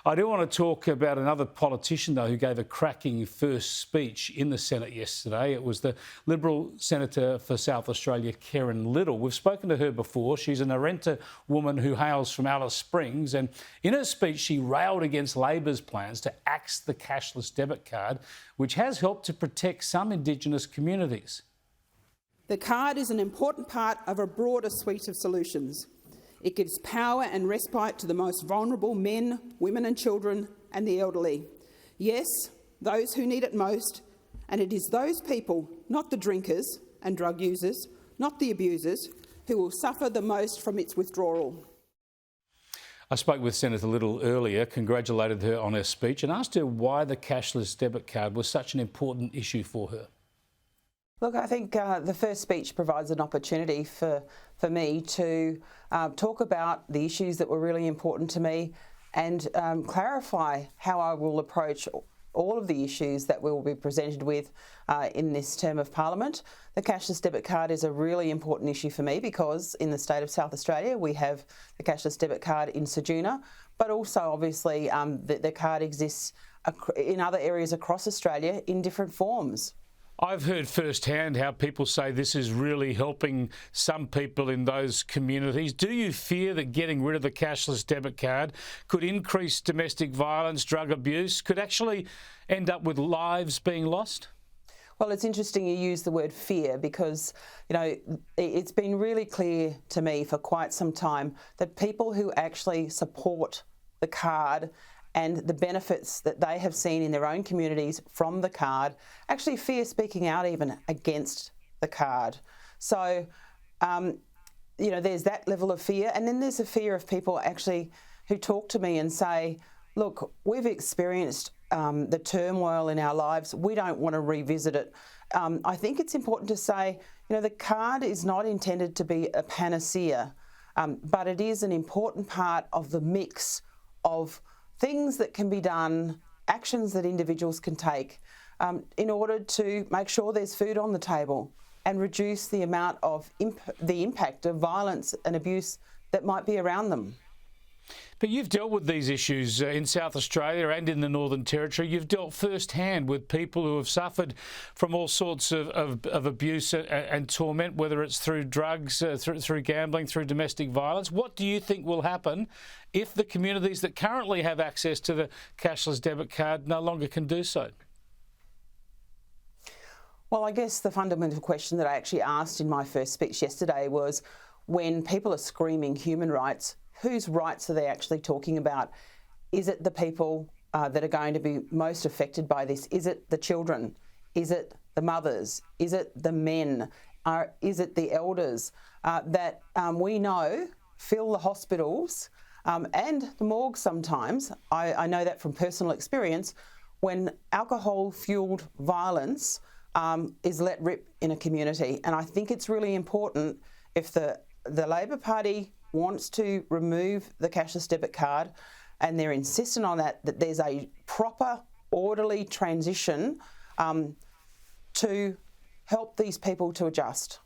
I do want to talk about another politician, though, who gave a cracking first speech in the Senate yesterday. It was the Liberal Senator for South Australia, Kerrynne Liddle. We've spoken to her before. She's a Narenta woman who hails from Alice Springs, and in her speech she railed against Labor's plans to axe the cashless debit card, which has helped to protect some Indigenous communities. The card is an important part of a broader suite of solutions. It gives power and respite to the most vulnerable men, women and children and the elderly. Yes, those who need it most, and it is those people, not the drinkers and drug users, not the abusers, who will suffer the most from its withdrawal. I spoke with Senator Liddle earlier, congratulated her on her speech and asked her why the cashless debit card was such an important issue for her. Look, I think the first speech provides an opportunity for me to talk about the issues that were really important to me and clarify how I will approach all of the issues that we will be presented with in this term of Parliament. The cashless debit card is a really important issue for me because in the state of South Australia we have the cashless debit card in Ceduna, but also obviously the card exists in other areas across Australia in different forms. I've heard firsthand how people say this is really helping some people in those communities. Do you fear that getting rid of the cashless debit card could increase domestic violence, drug abuse, could actually end up with lives being lost? Well, it's interesting you use the word fear because, you know, it's been really clear to me for quite some time that people who actually support the card and the benefits that they have seen in their own communities from the card actually fear speaking out even against the card. So, you know, there's that level of fear. And then there's a fear of people actually who talk to me and say, look, we've experienced the turmoil in our lives. We don't want to revisit it. I think it's important to say, you know, the card is not intended to be a panacea, but it is an important part of the mix of things that can be done, actions that individuals can take in order to make sure there's food on the table and reduce the amount of the impact of violence and abuse that might be around them. But you've dealt with these issues in South Australia and in the Northern Territory. You've dealt firsthand with people who have suffered from all sorts of abuse and torment, whether it's through drugs, through gambling, through domestic violence. What do you think will happen if the communities that currently have access to the cashless debit card no longer can do so? Well, I guess the fundamental question that I actually asked in my first speech yesterday was, when people are screaming human rights, whose rights are they actually talking about? Is it the people that are going to be most affected by this? Is it the children? Is it the mothers? Is it the men? Is it the elders that we know fill the hospitals and the morgues sometimes? I know that from personal experience when alcohol-fuelled violence is let rip in a community. And I think it's really important if the Labor Party wants to remove the cashless debit card and they're insistent on that there's a proper, orderly transition to help these people to adjust.